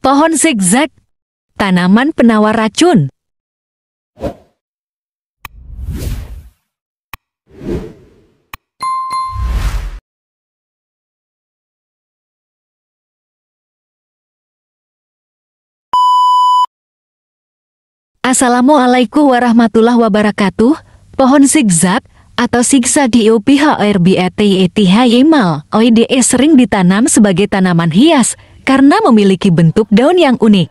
Pohon zigzag, tanaman penawar racun. Assalamualaikum warahmatullahi wabarakatuh. Pohon zigzag atau zigzag OIDE sering ditanam sebagai tanaman hias karena memiliki bentuk daun yang unik.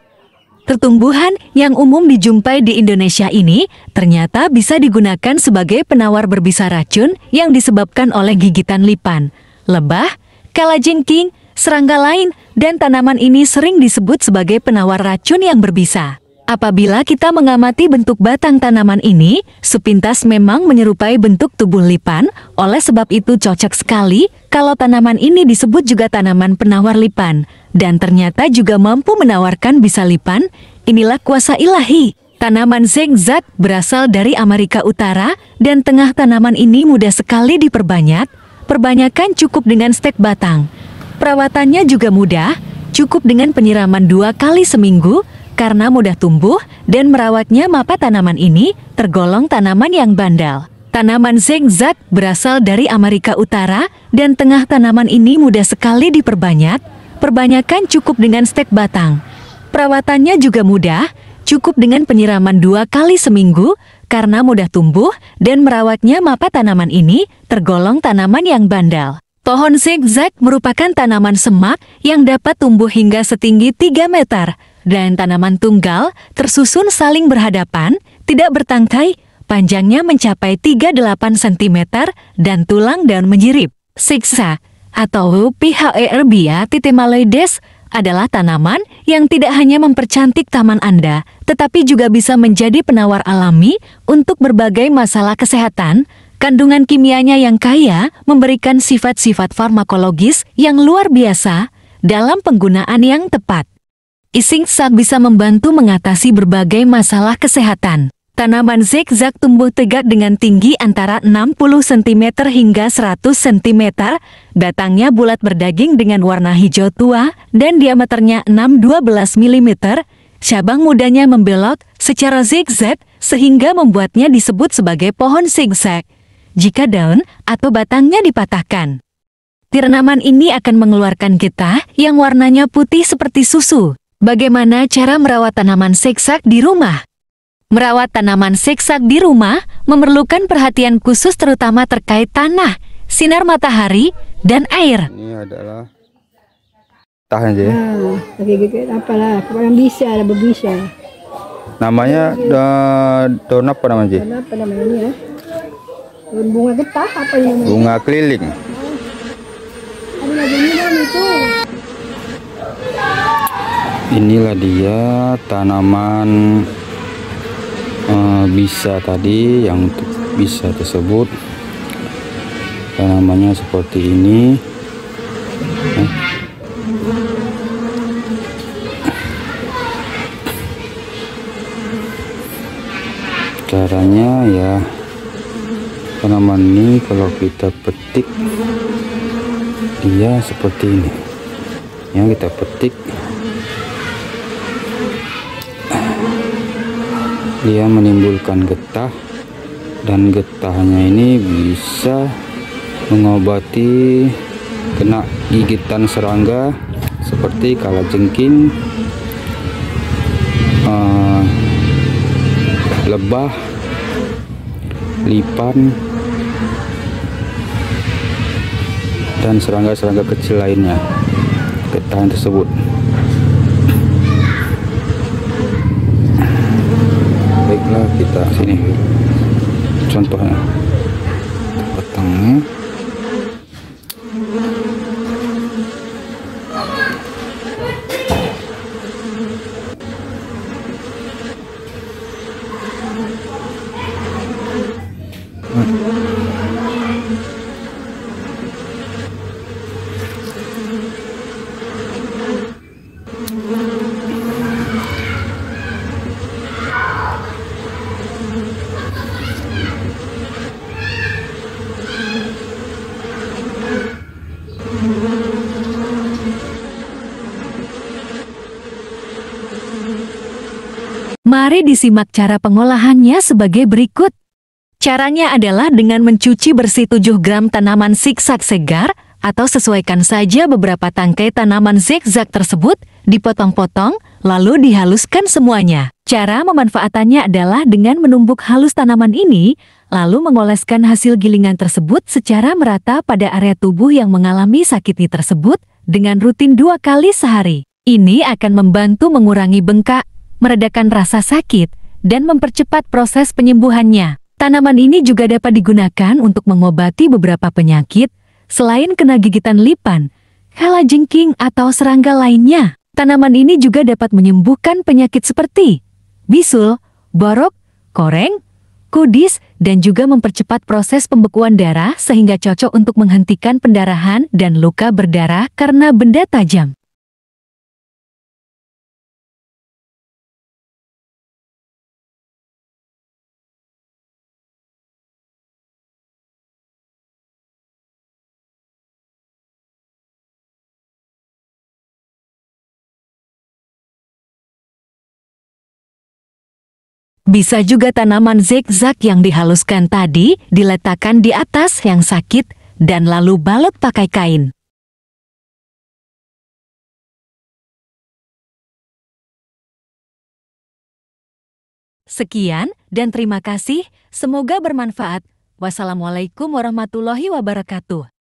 Pertumbuhan yang umum dijumpai di Indonesia ini ternyata bisa digunakan sebagai penawar berbisa racun yang disebabkan oleh gigitan lipan, lebah, kalajengking, serangga lain, dan tanaman ini sering disebut sebagai penawar racun yang berbisa. Apabila kita mengamati bentuk batang tanaman ini, sepintas memang menyerupai bentuk tubuh lipan, oleh sebab itu cocok sekali kalau tanaman ini disebut juga tanaman penawar lipan, dan ternyata juga mampu menawarkan bisa lipan. Inilah kuasa ilahi. Tanaman zigzag berasal dari Amerika Utara, dan tengah tanaman ini mudah sekali diperbanyak. Perbanyakan cukup dengan stek batang. Perawatannya juga mudah, cukup dengan penyiraman 2 kali seminggu. Karena mudah tumbuh dan merawatnya, maka tanaman ini tergolong tanaman yang bandal. Tanaman zigzag berasal dari Amerika Utara, dan tengah tanaman ini mudah sekali diperbanyak. Perbanyakan cukup dengan stek batang. Perawatannya juga mudah, cukup dengan penyiraman 2 kali seminggu. Karena mudah tumbuh dan merawatnya, maka tanaman ini tergolong tanaman yang bandal. Pohon zigzag merupakan tanaman semak yang dapat tumbuh hingga setinggi 3 meter. Dan tanaman tunggal tersusun saling berhadapan, tidak bertangkai, panjangnya mencapai 38 cm, dan tulang daun menjirip. Zigzag atau Tittemaloides adalah tanaman yang tidak hanya mempercantik taman Anda, tetapi juga bisa menjadi penawar alami untuk berbagai masalah kesehatan. Kandungan kimianya yang kaya memberikan sifat-sifat farmakologis yang luar biasa dalam penggunaan yang tepat. Zigzag bisa membantu mengatasi berbagai masalah kesehatan. Tanaman zigzag tumbuh tegak dengan tinggi antara 60 cm hingga 100 cm. Batangnya bulat berdaging dengan warna hijau tua dan diameternya 6-12 mm. Cabang mudanya membelot secara zigzag sehingga membuatnya disebut sebagai pohon zigzag. Jika daun atau batangnya dipatahkan, tanaman ini akan mengeluarkan getah yang warnanya putih seperti susu. Bagaimana cara merawat tanaman zigzag di rumah? Merawat tanaman zigzag di rumah memerlukan perhatian khusus terutama terkait tanah, sinar matahari, dan air. Ini adalah tahan aja ya. Apalah, pokoknya bisa, berbisa. Namanya daun apa namanya? Daun apa namanya ini ya? Daun bunga getah apa ini? Bunga keliling. Ada lagi daun itu. Inilah dia tanaman bisa tadi, yang bisa tersebut tanamannya seperti ini. Caranya ya, tanaman ini kalau kita petik dia seperti ini ya, kita petik dia menimbulkan getah, dan getahnya ini bisa mengobati kena gigitan serangga seperti kalajengking, lebah, lipan, dan serangga-serangga kecil lainnya. Getah tersebut. Baiklah, kita sini contohnya batangnya. Mari disimak cara pengolahannya sebagai berikut. Caranya adalah dengan mencuci bersih 7 gram tanaman zigzag segar atau sesuaikan saja beberapa tangkai tanaman zigzag tersebut, dipotong-potong, lalu dihaluskan semuanya. Cara memanfaatannya adalah dengan menumbuk halus tanaman ini, lalu mengoleskan hasil gilingan tersebut secara merata pada area tubuh yang mengalami sakit tersebut dengan rutin 2 kali sehari. Ini akan membantu mengurangi bengkak, meredakan rasa sakit, dan mempercepat proses penyembuhannya. Tanaman ini juga dapat digunakan untuk mengobati beberapa penyakit, selain kena gigitan lipan, kalajengking, atau serangga lainnya. Tanaman ini juga dapat menyembuhkan penyakit seperti bisul, borok, koreng, kudis, dan juga mempercepat proses pembekuan darah sehingga cocok untuk menghentikan pendarahan dan luka berdarah karena benda tajam. Bisa juga tanaman zigzag yang dihaluskan tadi diletakkan di atas yang sakit dan lalu balut pakai kain. Sekian dan terima kasih, semoga bermanfaat. Wassalamualaikum warahmatullahi wabarakatuh.